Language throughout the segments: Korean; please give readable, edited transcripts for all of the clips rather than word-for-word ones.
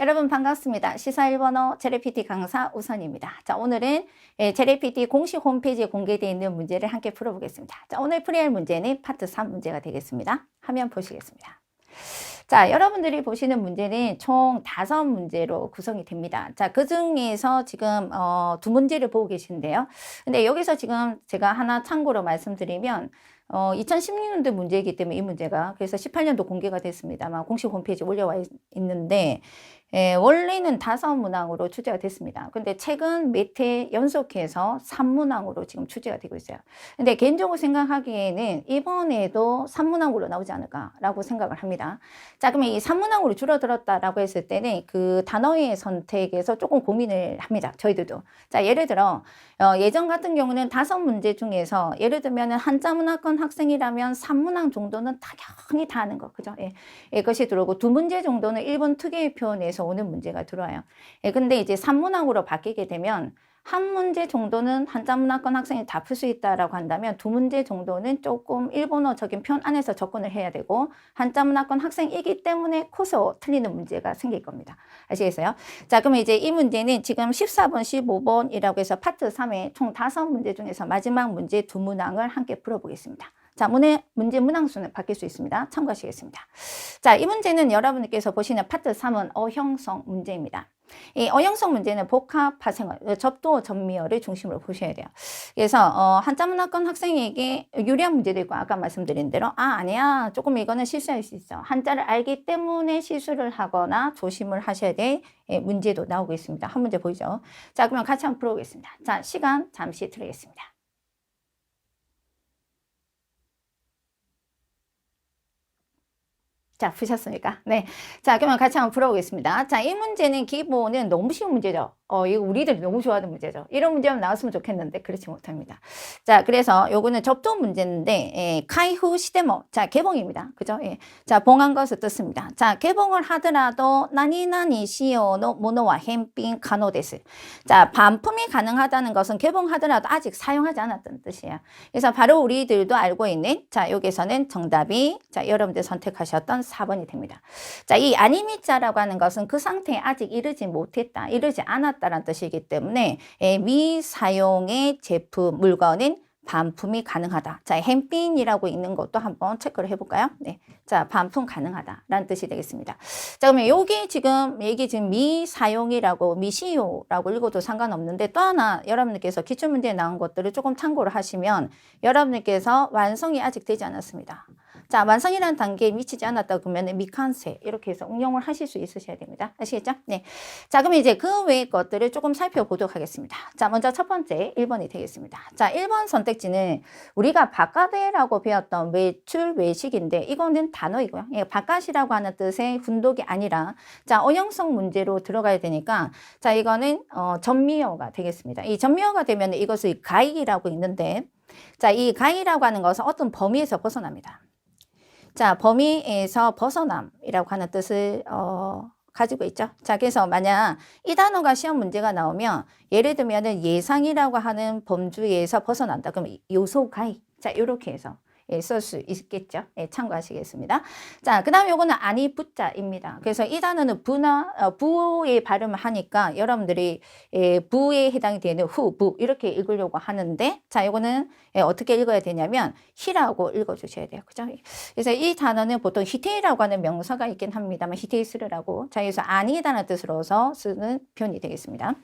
여러분 반갑습니다. 시사 1번어 제레피티 강사 우선입니다. 자, 오늘은 제레피티 공식 홈페이지에 공개되어 있는 문제를 함께 풀어보겠습니다. 자, 오늘 풀이할 문제는 파트 3 문제가 되겠습니다. 화면 보시겠습니다. 자, 여러분들이 보시는 문제는 총 5문제로 구성이 됩니다. 자, 그 중에서 지금 2문제를 보고 계신데요. 근데 여기서 지금 제가 하나 참고로 말씀드리면 2016년도 문제이기 때문에 이 문제가 그래서 18년도 공개가 됐습니다만 공식 홈페이지에 올려와 있는데 원래는 5문항으로 출제가 됐습니다. 근데 최근 몇 해 연속해서 3문항으로 지금 출제가 되고 있어요. 근데 개인적으로 생각하기에는 이번에도 3문항으로 나오지 않을까라고 생각을 합니다. 자, 그러면 이 3문항으로 줄어들었다라고 했을 때는 그 단어의 선택에서 조금 고민을 합니다. 저희들도. 자, 예를 들어 예전 같은 경우는 5문제 중에서 예를 들면 한자문화권 학생이라면 3문항 정도는 당연히 다 하는 거, 그죠? 예, 그것이 들어오고 2문제 정도는 일본 특유의 표현에서 오는 문제가 들어와요. 예, 근데 이제 3문항으로 바뀌게 되면 한 문제 정도는 한자문화권 학생이 다 풀 수 있다라고 한다면 2문제 정도는 조금 일본어적인 표현 안에서 접근을 해야 되고 한자문화권 학생이기 때문에 코서 틀리는 문제가 생길 겁니다. 아시겠어요? 자, 그러면 이제 이 문제는 지금 14번, 15번이라고 해서 파트 3의 총 5문제 중에서 마지막 문제 2문항을 함께 풀어보겠습니다. 자, 문제 문항수는 바뀔 수 있습니다. 참고하시겠습니다. 자, 이 문제는 여러분들께서 보시는 파트 3은 어형성 문제입니다. 이 어형성 문제는 복합 파생어, 접두어 접미어를 중심으로 보셔야 돼요. 그래서 한자문화권 학생에게 유리한 문제도 있고 아까 말씀드린 대로 아니야 조금 이거는 실수할 수 있어. 한자를 알기 때문에 실수를 하거나 조심을 하셔야 될 문제도 나오고 있습니다. 한 문제 보이죠? 자, 그러면 같이 한번 풀어보겠습니다. 자, 시간 잠시 드리겠습니다. 자, 푸셨습니까? 네. 자, 그러면 같이 한번 풀어보겠습니다. 자, 이 문제는 기본은 너무 쉬운 문제죠. 이거 우리들이 너무 좋아하는 문제죠. 이런 문제만 나왔으면 좋겠는데 그렇지 못합니다. 자, 그래서 요거는 접두 문제인데 카이후 시데모. 자, 개봉입니다. 그죠? 예. 자, 봉한 것을 뜻습니다. 자, 개봉을 하더라도 나니나니 시오노 모노와 헨빈 카노데스. 자, 반품이 가능하다는 것은 개봉하더라도 아직 사용하지 않았다는 뜻이에요. 그래서 바로 우리들도 알고 있는 자, 여기서는 정답이 자, 여러분들 선택하셨던 4번이 됩니다. 자, 이 아니미자라고 하는 것은 그 상태에 아직 이르지 못했다, 이르지 않았다라는 뜻이기 때문에 미사용의 제품, 물건은 반품이 가능하다. 자, 햄빈이라고 있는 것도 한번 체크를 해볼까요? 네. 자, 반품 가능하다라는 뜻이 되겠습니다. 자, 그러면 여기 지금 미사용이라고 미시효라고 읽어도 상관없는데 또 하나 여러분들께서 기출문제에 나온 것들을 조금 참고를 하시면 여러분들께서 완성이 아직 되지 않았습니다. 자, 완성이라는 단계에 미치지 않았다 그러면 미칸세 이렇게 해서 응용을 하실 수 있으셔야 됩니다. 아시겠죠? 네. 자, 그러면 이제 그 외의 것들을 조금 살펴보도록 하겠습니다. 자, 먼저 첫 번째 1번이 되겠습니다. 자, 1번 선택지는 우리가 바깥에라고 배웠던 외출, 외식인데 이거는 단어이고요. 예, 바깥이라고 하는 뜻의 훈독이 아니라 자, 어형성 문제로 들어가야 되니까 자, 이거는 전미어가 되겠습니다. 이 전미어가 되면 이것을 가이라고 있는데 자, 이 가이라고 하는 것은 어떤 범위에서 벗어납니다. 자, 범위에서 벗어남이라고 하는 뜻을 가지고 있죠. 자, 그래서 만약 이 단어가 시험 문제가 나오면 예를 들면은 예상이라고 하는 범주에서 벗어난다. 그럼 요소 가이. 자, 이렇게 해서 쓸 수 있겠죠. 예, 참고하시겠습니다. 자, 그 다음에 요거는 아니 부자입니다. 그래서 이 단어는 부의 발음을 하니까 여러분들이 부에 해당이 되는 후, 부 이렇게 읽으려고 하는데 자, 요거는 어떻게 읽어야 되냐면 히라고 읽어주셔야 돼요. 그죠? 그래서 이 단어는 보통 히테이라고 하는 명사가 있긴 합니다만 히테이스르라고 자, 그래서 아니다라는 뜻으로서 쓰는 표현이 되겠습니다.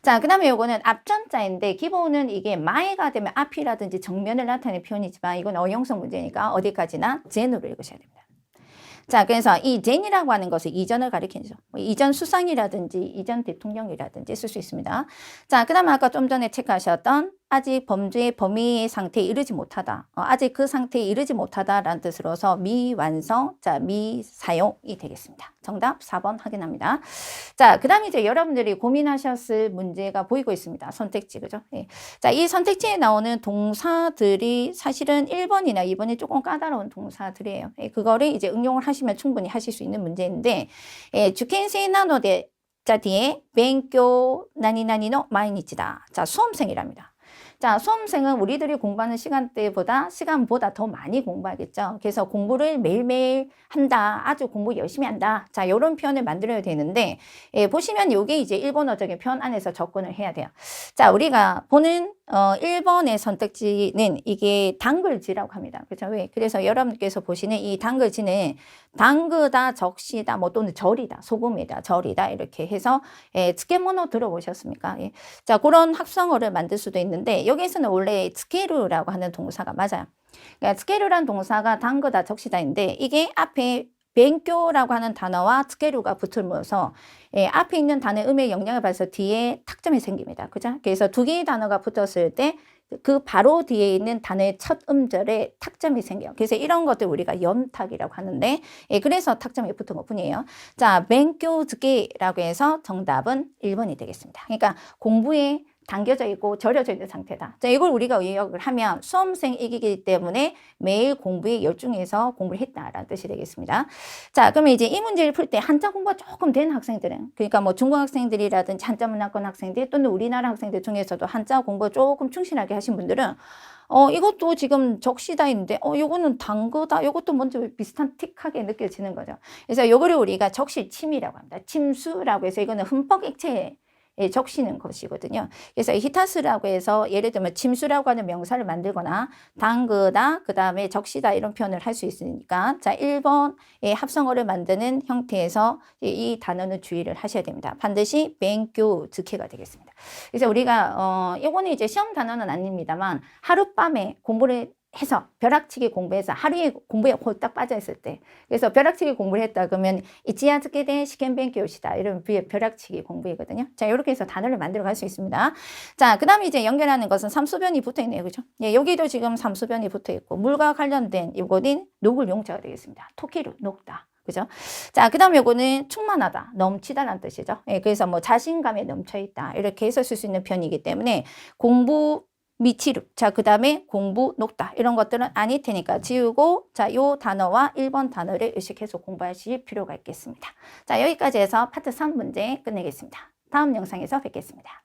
자, 그 다음에 요거는 앞전자인데 기본은 이게 마이가 되면 앞이라든지 정면을 나타내는 표현이지만 이건 어형성 문제니까 어디까지나 젠으로 읽으셔야 됩니다. 자, 그래서 이 젠이라고 하는 것은 이전을 가리키죠. 이전 수상이라든지 이전 대통령이라든지 쓸 수 있습니다. 자, 그 다음에 아까 좀 전에 체크하셨던 아직 범죄의 범위의 상태에 이르지 못하다. 아직 그 상태에 이르지 못하다라는 뜻으로서 미완성, 자, 미사용이 되겠습니다. 정답 4번 확인합니다. 자, 그 다음에 이제 여러분들이 고민하셨을 문제가 보이고 있습니다. 선택지, 그죠? 예. 자, 이 선택지에 나오는 동사들이 사실은 1번이나 2번이 조금 까다로운 동사들이에요. 예, 그거를 이제 응용을 하시면 충분히 하실 수 있는 문제인데, 주켄세이 나노데, 자, 뒤에, 벤교, 나니나니노 마이니치다. 자, 수험생이랍니다. 자, 수험생은 우리들이 공부하는 시간보다 더 많이 공부하겠죠. 그래서 공부를 매일매일 한다. 아주 공부 열심히 한다. 자, 이런 표현을 만들어야 되는데, 보시면 이게 이제 일본어적인 표현 안에서 접근을 해야 돼요. 자, 우리가 보는 1번의 선택지는 이게 당글지라고 합니다. 그렇죠? 왜? 그래서 여러분께서 보시는 이 당글지는 당그다, 적시다, 뭐 또는 절이다, 소금이다, 절이다 이렇게 해서 츠케모노 들어보셨습니까? 예. 자, 그런 합성어를 만들 수도 있는데 여기에서는 원래 츠케루라고 하는 동사가 맞아요. 그러니까 츠케루란 동사가 당그다, 적시다인데 이게 앞에 벤교라고 하는 단어와 츠케루가 붙으면서 앞에 있는 단어의 음의 영향을 받아서 뒤에 탁점이 생깁니다. 그죠? 그래서 두 개의 단어가 붙었을 때 그 바로 뒤에 있는 단어의 첫 음절에 탁점이 생겨요. 그래서 이런 것들 우리가 연탁이라고 하는데, 그래서 탁점이 붙은 것 뿐이에요. 자, 벤교즈게라고 해서 정답은 1번이 되겠습니다. 그러니까 공부에 당겨져 있고 절여져 있는 상태다. 자, 이걸 우리가 의역을 하면 수험생이기 때문에 매일 공부에 열중해서 공부를 했다라는 뜻이 되겠습니다. 자, 그러면 이제 이 문제를 풀 때 한자 공부가 조금 된 학생들은, 그러니까 뭐 중고학생들이라든지 한자 문화권 학생들 또는 우리나라 학생들 중에서도 한자 공부 조금 충실하게 하신 분들은 이것도 지금 적시다인데, 요거는 당거다. 요것도 먼저 비슷한 틱하게 느껴지는 거죠. 그래서 요거를 우리가 적실침이라고 합니다. 침수라고 해서 이거는 흠뻑 액체에 적시는 것이거든요. 그래서 히타스라고 해서 예를 들면 침수라고 하는 명사를 만들거나 당그다, 그 다음에 적시다 이런 표현을 할 수 있으니까 자 1번의 합성어를 만드는 형태에서 이 단어는 주의를 하셔야 됩니다. 반드시 벤교 즈케가 되겠습니다. 그래서 우리가 이거는 이제 시험 단어는 아닙니다만 하룻밤에 공부를 해서 벼락치기 공부해서 하루에 공부에 홀딱 빠져있을 때 그래서 벼락치기 공부를 했다 그러면 이치야즈케데 시켄벤교시다 이런 벼락치기 공부이거든요. 자 이렇게 해서 단어를 만들어 갈 수 있습니다. 자 그 다음에 이제 연결하는 것은 삼수변이 붙어 있네요. 그죠? 예, 여기도 지금 삼수변이 붙어 있고 물과 관련된 이거는 녹을 용자가 되겠습니다. 토끼루 녹다. 그죠? 자, 그 다음 요거는 충만하다, 넘치다라는 뜻이죠. 예, 그래서 뭐 자신감에 넘쳐있다 이렇게 해서 쓸 수 있는 편이기 때문에 공부 미치루. 자, 그 다음에 공부 녹다. 이런 것들은 아닐 테니까 지우고, 자, 요 단어와 1번 단어를 의식해서 공부하실 필요가 있겠습니다. 자, 여기까지 해서 파트 3 문제 끝내겠습니다. 다음 영상에서 뵙겠습니다.